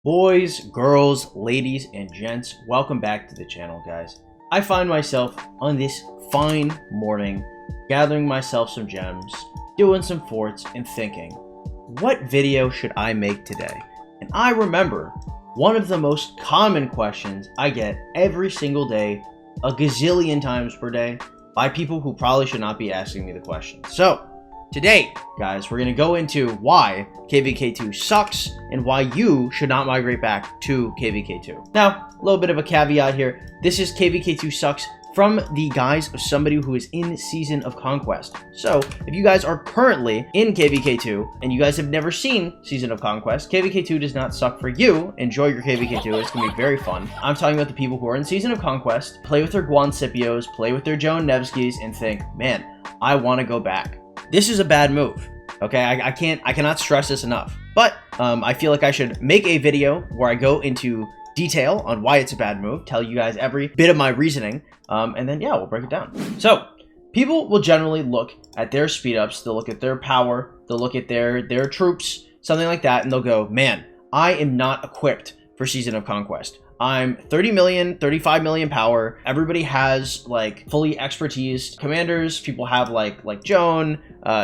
Boys, girls, ladies, and gents, welcome back to the channel, guys. I find myself on this fine morning, gathering myself some gems, doing some forts, and thinking, what video should I make today? And I remember one of the most common questions I get every single day, a gazillion times per day, by people who probably should not be asking me the question. So, today, guys, we're going to go into why KvK2 sucks and why you should not migrate back to KvK2. Now, a little bit of a caveat here. This is KvK2 sucks from the guise of somebody who is in Season of Conquest. So, if you guys are currently in KvK2 and you guys have never seen Season of Conquest, KvK2 does not suck for you. Enjoy your KvK2. It's going to be very fun. I'm talking about the people who are in Season of Conquest, play with their Guan Scipios, play with their Joan Nevskis, and think, man, I want to go back. This is a bad move, okay? I cannot stress this enough. But I feel like I should make a video where I go into detail on why it's a bad move, tell you guys every bit of my reasoning, and then, yeah, we'll break it down. So, people will generally look at their speed ups, they'll look at their power, they'll look at their troops, something like that, and they'll go, man, I am not equipped for Season of Conquest. I'm 30 million, 35 million power. Everybody has like fully expertise commanders. People have like Joan,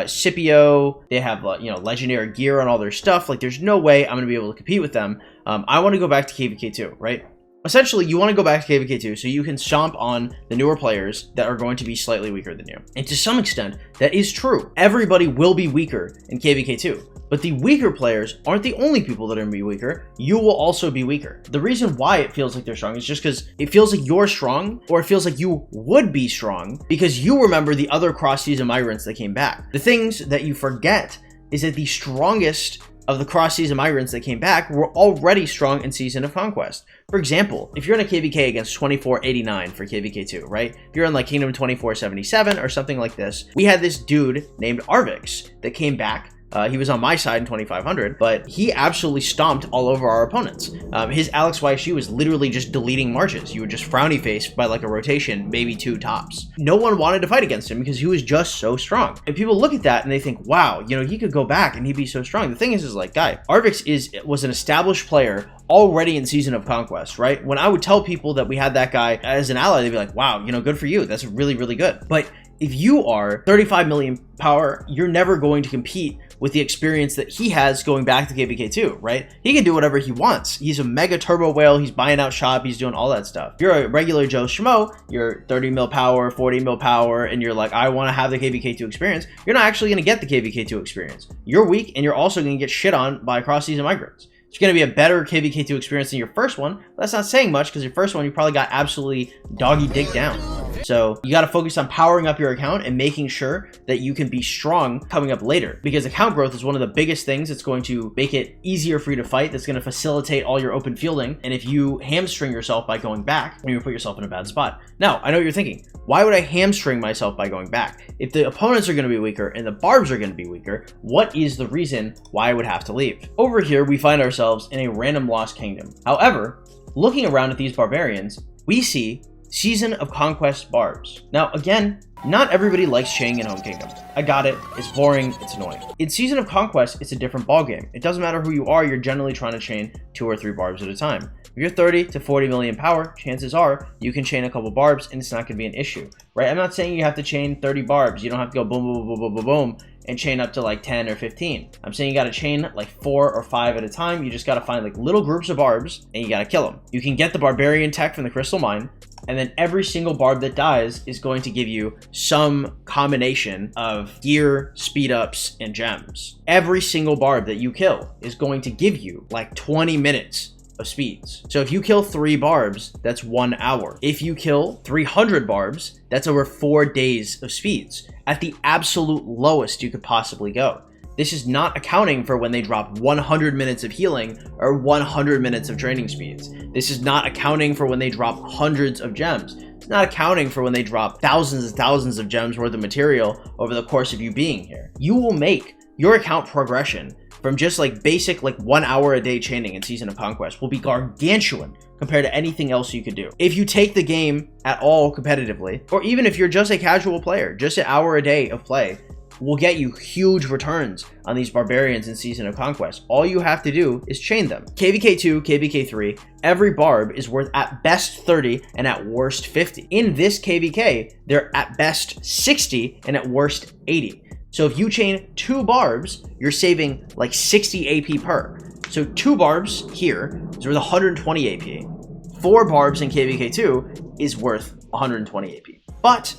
Scipio. They have legendary gear on all their stuff. Like there's no way I'm gonna be able to compete with them. I want to go back to KvK2, right? Essentially, you want to go back to KvK2 so you can stomp on the newer players that are going to be slightly weaker than you. And to some extent, that is true. Everybody will be weaker in KvK2. But the weaker players aren't the only people that are going to be weaker. You will also be weaker. The reason why it feels like they're strong is just because it feels like you're strong, or it feels like you would be strong because you remember the other cross-season migrants that came back. The things that you forget is that the strongest of the cross-season migrants that came back were already strong in Season of Conquest. For example, if you're in a KvK against 2489 for KvK2, right? If you're in like Kingdom 2477 or something like this, we had this dude named Arvix that came back. He was on my side in 2500, but he absolutely stomped all over our opponents. His Alex YSU was literally just deleting marches. You would just frowny face by like a rotation, maybe two tops. No one wanted to fight against him because he was just so strong. And people look at that and they think, wow, he could go back and he'd be so strong. The thing is like, guy, Arvix was an established player already in Season of Conquest, right? When I would tell people that we had that guy as an ally, they'd be like, wow, good for you. That's really, really good. But if you are 35 million power, you're never going to compete with the experience that he has going back to KvK2, right? He can do whatever he wants. He's a mega turbo whale. He's buying out shop. He's doing all that stuff. If you're a regular Joe Schmo, you're 30 mil power, 40 mil power, and you're like, I want to have the KvK2 experience. You're not actually going to get the KvK2 experience. You're weak, and you're also going to get shit on by cross-season migrants. It's going to be a better KvK2 experience than your first one. But that's not saying much because your first one, you probably got absolutely doggy digged down. So you got to focus on powering up your account and making sure that you can be strong coming up later, because account growth is one of the biggest things that's going to make it easier for you to fight, that's going to facilitate all your open fielding. And if you hamstring yourself by going back, you're going to put yourself in a bad spot. Now, I know what you're thinking. Why would I hamstring myself by going back? If the opponents are going to be weaker and the barbs are going to be weaker, what is the reason why I would have to leave? Over here, we find ourselves in a random lost kingdom. However, looking around at these barbarians, we see Season of Conquest barbs. Now, again, not everybody likes chaining in Home Kingdom. I got it. It's boring. It's annoying. In Season of Conquest, it's a different ballgame. It doesn't matter who you are. You're generally trying to chain 2 or 3 barbs at a time. If you're 30 to 40 million power, chances are you can chain a couple barbs and it's not going to be an issue, right? I'm not saying you have to chain 30 barbs. You don't have to go boom, boom, boom, boom, boom, boom, and chain up to like 10 or 15. I'm saying you got to chain like 4 or 5 at a time. You just got to find like little groups of barbs and you got to kill them. You can get the barbarian tech from the crystal mine, and then every single barb that dies is going to give you some combination of gear, speed ups, and gems. Every single barb that you kill is going to give you like 20 minutes of speeds. So if you kill 3 barbs, that's 1 hour. If you kill 300 barbs, that's over 4 days of speeds at the absolute lowest you could possibly go. This is not accounting for when they drop 100 minutes of healing or 100 minutes of training speeds. This is not accounting for when they drop hundreds of gems. It's not accounting for when they drop thousands and thousands of gems worth of material over the course of you being here. You will make your account progression from just like basic like 1 hour a day chaining in Season of Conquest will be gargantuan compared to anything else you could do. If you take the game at all competitively, or even if you're just a casual player, just an hour a day of play, will get you huge returns on these barbarians in Season of Conquest. All you have to do is chain them. KvK2, KvK3, every barb is worth at best 30 and at worst 50. In this KvK, they're at best 60 and at worst 80. So if you chain 2 barbs, you're saving like 60 AP per. So 2 barbs here is worth 120 AP. 4 barbs in KvK2 is worth 120 AP. But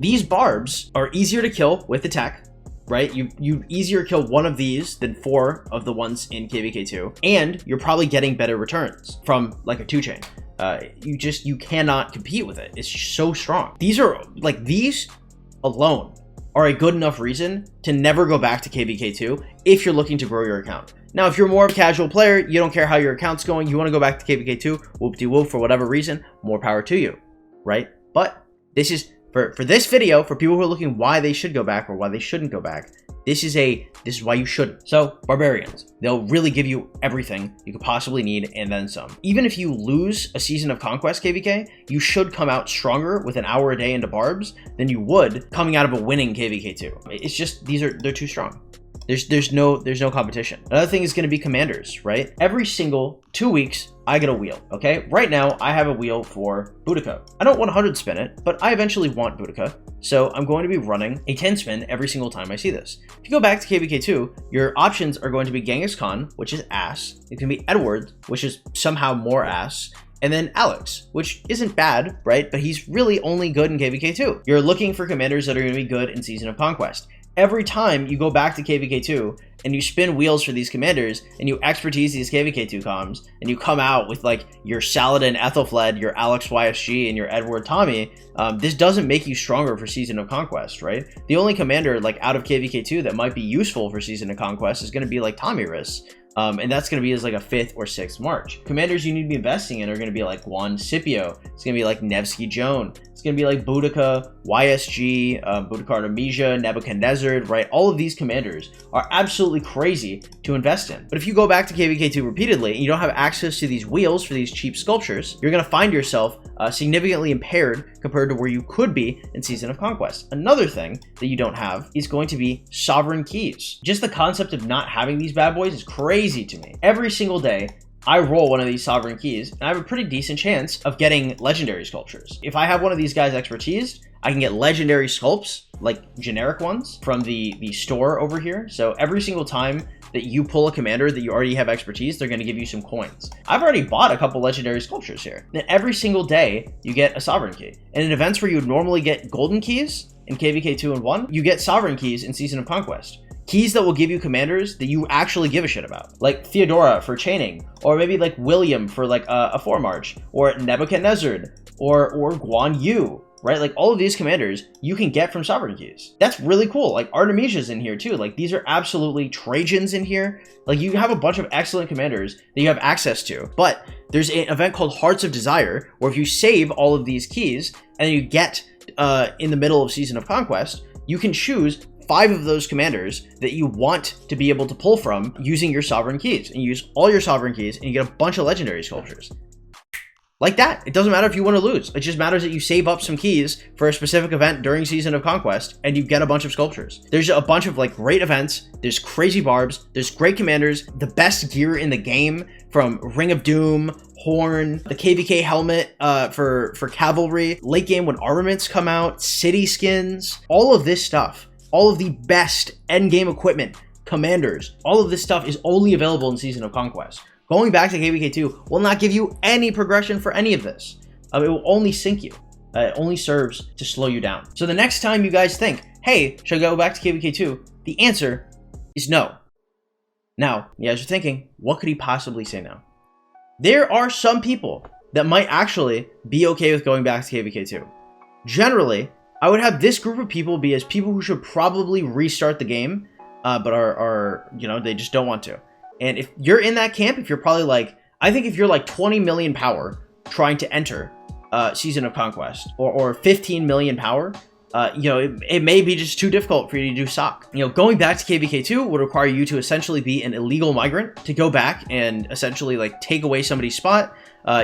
these barbs are easier to kill with attack, right? You easier kill one of these than 4 of the ones in KvK2, and you're probably getting better returns from like a 2-chain. You cannot compete with it. It's so strong. These alone are a good enough reason to never go back to KvK2 if you're looking to grow your account. Now, if you're more of a casual player, you don't care how your account's going, you want to go back to KvK2, whoop-de-whoop, for whatever reason, more power to you, right? But this is, for this video, for people who are looking why they should go back or why they shouldn't go back, this is why you shouldn't. So, Barbarians, they'll really give you everything you could possibly need and then some. Even if you lose a Season of Conquest KvK, you should come out stronger with an hour a day into barbs than you would coming out of a winning KvK2. It's just, they're too strong. There's no competition. Another thing is going to be commanders, right? Every single 2 weeks, I get a wheel, okay? Right now, I have a wheel for Boudica. I don't 100 spin it, but I eventually want Boudica, so I'm going to be running a 10 spin every single time I see this. If you go back to KvK2, your options are going to be Genghis Khan, which is ass. It can be Edward, which is somehow more ass. And then Alex, which isn't bad, right? But he's really only good in KvK2. You're looking for commanders that are going to be good in Season of Conquest. Every time you go back to KvK2 and you spin wheels for these commanders and you expertise these KvK2 comms and you come out with like your Saladin Ethelfled, your Alex YSG, and your Edward Tommy, this doesn't make you stronger for Season of Conquest, right? The only commander like out of KvK2 that might be useful for Season of Conquest is going to be like Tommy Riss. And that's going to be as like a 5th or 6th March. Commanders you need to be investing in are going to be like Juan Scipio. It's going to be like Nevsky Joan. It's going to be like Boudica, YSG, Boudica Artemisia, Nebuchadnezzar, right? All of these commanders are absolutely crazy to invest in. But if you go back to KvK2 repeatedly and you don't have access to these wheels for these cheap sculptures, you're going to find yourself significantly impaired compared to where you could be in Season of Conquest. Another thing that you don't have is going to be sovereign keys. Just the concept of not having these bad boys is crazy to me. Every single day, I roll one of these sovereign keys, and I have a pretty decent chance of getting legendary sculptures. If I have one of these guys expertised, I can get legendary sculpts, like generic ones, from the store over here. So every single time that you pull a commander that you already have expertise, they're going to give you some coins. I've already bought a couple legendary sculptures here. Then every single day, you get a sovereign key. And in events where you would normally get golden keys in KvK 2 and 1, you get sovereign keys in Season of Conquest. Keys that will give you commanders that you actually give a shit about. Like Theodora for chaining, or maybe like William for like a 4 March, or Nebuchadnezzar, or Guan Yu, right? Like all of these commanders you can get from sovereign keys. That's really cool. Like Artemisia's in here too. Like these are absolutely Trajans in here. Like you have a bunch of excellent commanders that you have access to. But there's an event called Hearts of Desire, where if you save all of these keys and you get in the middle of Season of Conquest, you can choose 5 of those commanders that you want to be able to pull from using your sovereign keys, and you use all your sovereign keys and you get a bunch of legendary sculptures. Like that. It doesn't matter if you want to lose. It just matters that you save up some keys for a specific event during Season of Conquest and you get a bunch of sculptures. There's a bunch of like great events. There's crazy barbs. There's great commanders. The best gear in the game, from Ring of Doom, Horn, the KvK helmet for cavalry, late game when armaments come out, city skins, all of this stuff. All of the best endgame equipment, commanders, all of this stuff is only available in Season of Conquest. Going back to KvK 2 will not give you any progression for any of this. It will only sink you. It only serves to slow you down. So the next time you guys think, hey, should I go back to KvK 2? The answer is no. Now, you guys are thinking, what could he possibly say now? There are some people that might actually be okay with going back to KvK 2. Generally, I would have this group of people be as people who should probably restart the game, but are they just don't want to. And if you're in that camp, if you're probably like, I think if you're like 20 million power trying to enter Season of Conquest, or 15 million power, it may be just too difficult for you to do SOC. Going back to KvK 2 would require you to essentially be an illegal migrant to go back and essentially like take away somebody's spot.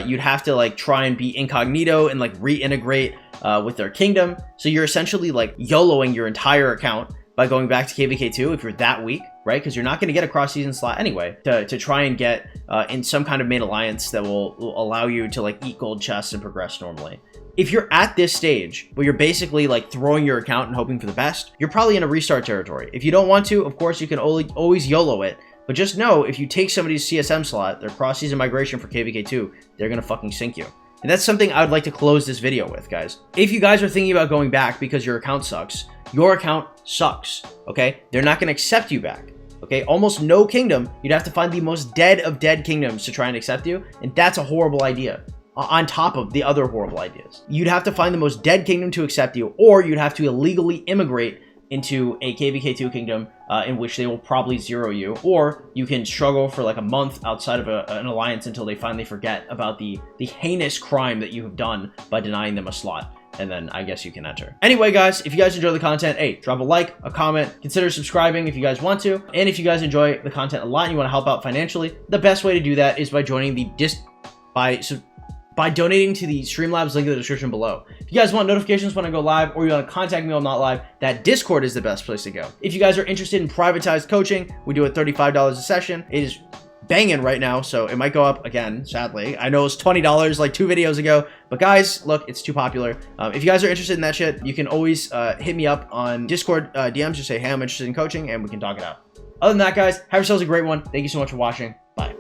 You'd have to like try and be incognito and like reintegrate with their kingdom. So you're essentially like YOLOing your entire account by going back to KvK2 if you're that weak, right? Because you're not going to get a cross-season slot anyway to try and get in some kind of main alliance that will allow you to like eat gold chests and progress normally. If you're at this stage where you're basically like throwing your account and hoping for the best, you're probably in a restart territory. If you don't want to, of course, you can always YOLO it. But just know, if you take somebody's CSM slot, their cross-season migration for KvK2, they're going to fucking sink you. And that's something I would like to close this video with, guys. If you guys are thinking about going back because your account sucks, your account sucks, okay? They're not going to accept you back, okay? Almost no kingdom, you'd have to find the most dead of dead kingdoms to try and accept you, and that's a horrible idea. On top of the other horrible ideas. You'd have to find the most dead kingdom to accept you, or you'd have to illegally immigrate into a KvK2 kingdom in which they will probably zero you, or you can struggle for like a month outside of an alliance until they finally forget about the heinous crime that you have done by denying them a slot. And then I guess you can enter. Anyway, guys, if you guys enjoy the content, hey, drop a like, a comment, consider subscribing if you guys want to. And if you guys enjoy the content a lot and you want to help out financially, the best way to do that is by joining the by donating to the Streamlabs link in the description below. If you guys want notifications when I go live, or you want to contact me when I'm not live, that Discord is the best place to go. If you guys are interested in privatized coaching, we do it $35 a session. It is banging right now, so it might go up again, sadly. I know it was $20 like 2 videos ago, but guys, look, it's too popular. If you guys are interested in that shit, you can always hit me up on Discord DMs, just say, hey, I'm interested in coaching, and we can talk it out. Other than that, guys, have yourselves a great one. Thank you so much for watching. Bye.